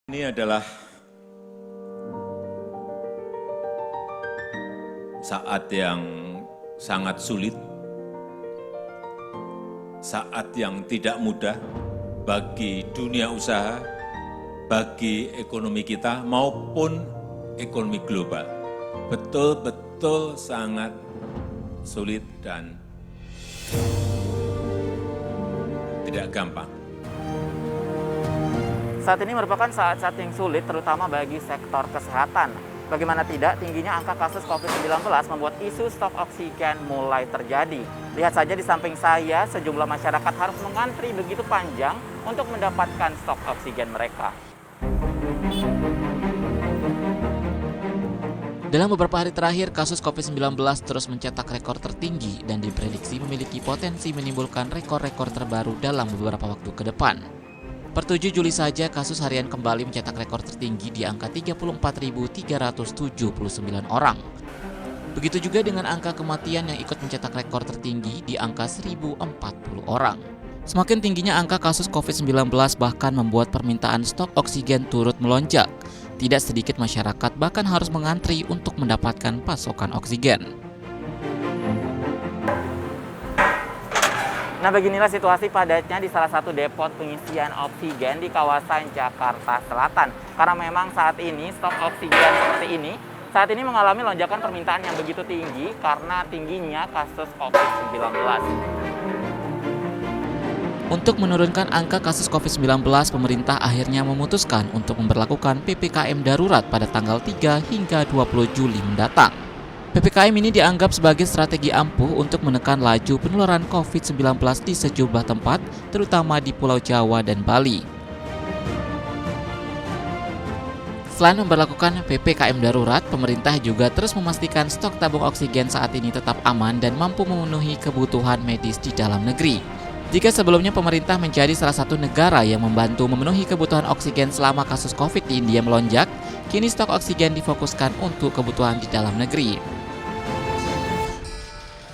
Ini adalah saat yang sangat sulit, saat yang tidak mudah bagi dunia usaha, bagi ekonomi kita maupun ekonomi global. Betul-betul sangat sulit dan tidak gampang. Saat ini merupakan saat-saat yang sulit terutama bagi sektor kesehatan. Bagaimana tidak, tingginya angka kasus COVID-19 membuat isu stok oksigen mulai terjadi. Lihat saja di samping saya, sejumlah masyarakat harus mengantri begitu panjang untuk mendapatkan stok oksigen mereka. Dalam beberapa hari terakhir, kasus COVID-19 terus mencetak rekor tertinggi dan diprediksi memiliki potensi menimbulkan rekor-rekor terbaru dalam beberapa waktu ke depan. Per 7 Juli saja, kasus harian kembali mencetak rekor tertinggi di angka 34.379 orang. Begitu juga dengan angka kematian yang ikut mencetak rekor tertinggi di angka 1.040 orang. Semakin tingginya angka kasus COVID-19 bahkan membuat permintaan stok oksigen turut melonjak. Tidak sedikit masyarakat bahkan harus mengantri untuk mendapatkan pasokan oksigen. Nah, beginilah situasi padatnya di salah satu depot pengisian oksigen di kawasan Jakarta Selatan. Karena memang saat ini stok oksigen seperti ini, saat ini mengalami lonjakan permintaan yang begitu tinggi karena tingginya kasus COVID-19. Untuk menurunkan angka kasus COVID-19, pemerintah akhirnya memutuskan untuk memberlakukan PPKM darurat pada tanggal 3 hingga 20 Juli mendatang. PPKM ini dianggap sebagai strategi ampuh untuk menekan laju penularan COVID-19 di sejumlah tempat, terutama di Pulau Jawa dan Bali. Selain memberlakukan PPKM darurat, pemerintah juga terus memastikan stok tabung oksigen saat ini tetap aman dan mampu memenuhi kebutuhan medis di dalam negeri. Jika sebelumnya pemerintah menjadi salah satu negara yang membantu memenuhi kebutuhan oksigen selama kasus COVID di India melonjak, kini stok oksigen difokuskan untuk kebutuhan di dalam negeri.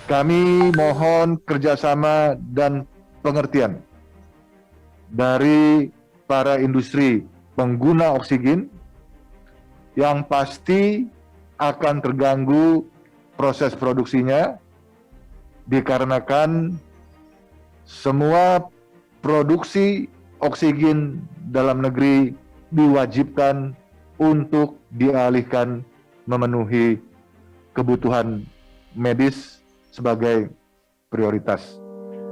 Kami mohon kerjasama dan pengertian dari para industri pengguna oksigen yang pasti akan terganggu proses produksinya dikarenakan semua produksi oksigen dalam negeri diwajibkan untuk dialihkan memenuhi kebutuhan medis sebagai prioritas.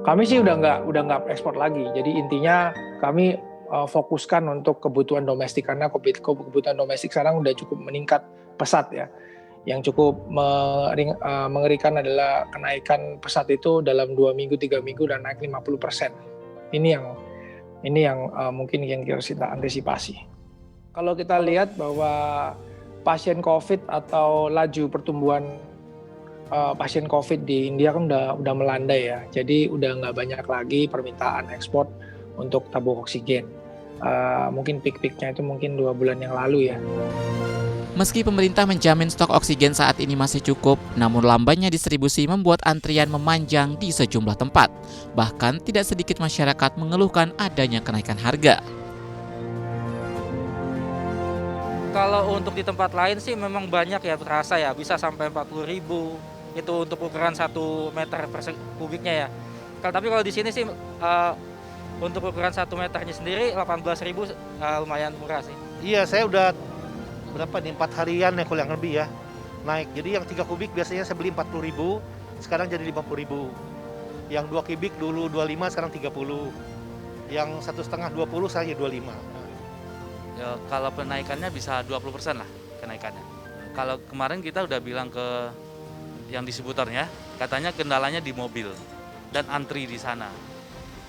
Kami sih udah nggak ekspor lagi. Jadi intinya kami fokuskan untuk kebutuhan domestik karena kebutuhan domestik sekarang udah cukup meningkat pesat ya. Yang cukup mengerikan adalah kenaikan pesat itu dalam 2 minggu, 3 minggu dan naik 50%. Ini yang mungkin yang kita antisipasi. Kalau kita lihat bahwa pasien COVID atau laju pertumbuhan pasien COVID di India kan udah melandai ya. Jadi udah nggak banyak lagi permintaan ekspor untuk tabung oksigen. Mungkin peak-peaknya itu mungkin 2 bulan yang lalu ya. Meski pemerintah menjamin stok oksigen saat ini masih cukup, namun lambannya distribusi membuat antrian memanjang di sejumlah tempat. Bahkan tidak sedikit masyarakat mengeluhkan adanya kenaikan harga. Kalau untuk di tempat lain sih memang banyak ya, terasa ya, bisa sampai 40.000 itu untuk ukuran 1 meter per kubiknya ya. Tapi kalau di sini sih untuk ukuran 1 meternya sendiri 18.000 lumayan murah sih. Iya, saya udah berapa nih 4 harian ya kurang lebih ya naik. Jadi yang 3 kubik biasanya saya beli 40.000, sekarang jadi 50.000. Yang 2 kubik dulu 25, sekarang 30. Yang 1,5 20, saya 25. Ya, kalau penaikannya bisa 20% lah kenaikannya. Kalau kemarin kita udah bilang ke yang distributornya, katanya kendalanya di mobil dan antri di sana.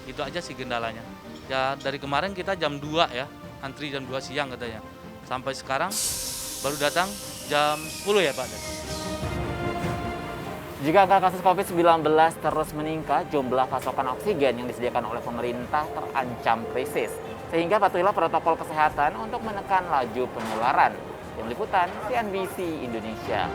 Itu aja sih kendalanya. Ya dari kemarin kita jam 2 ya, antri jam 2 siang katanya. Sampai sekarang baru datang jam 10 ya Pak. Jika angka kasus COVID-19 terus meningkat, jumlah pasokan oksigen yang disediakan oleh pemerintah terancam krisis. Sehingga patuhilah protokol kesehatan untuk menekan laju penularan. Tim Liputan CNBC Indonesia.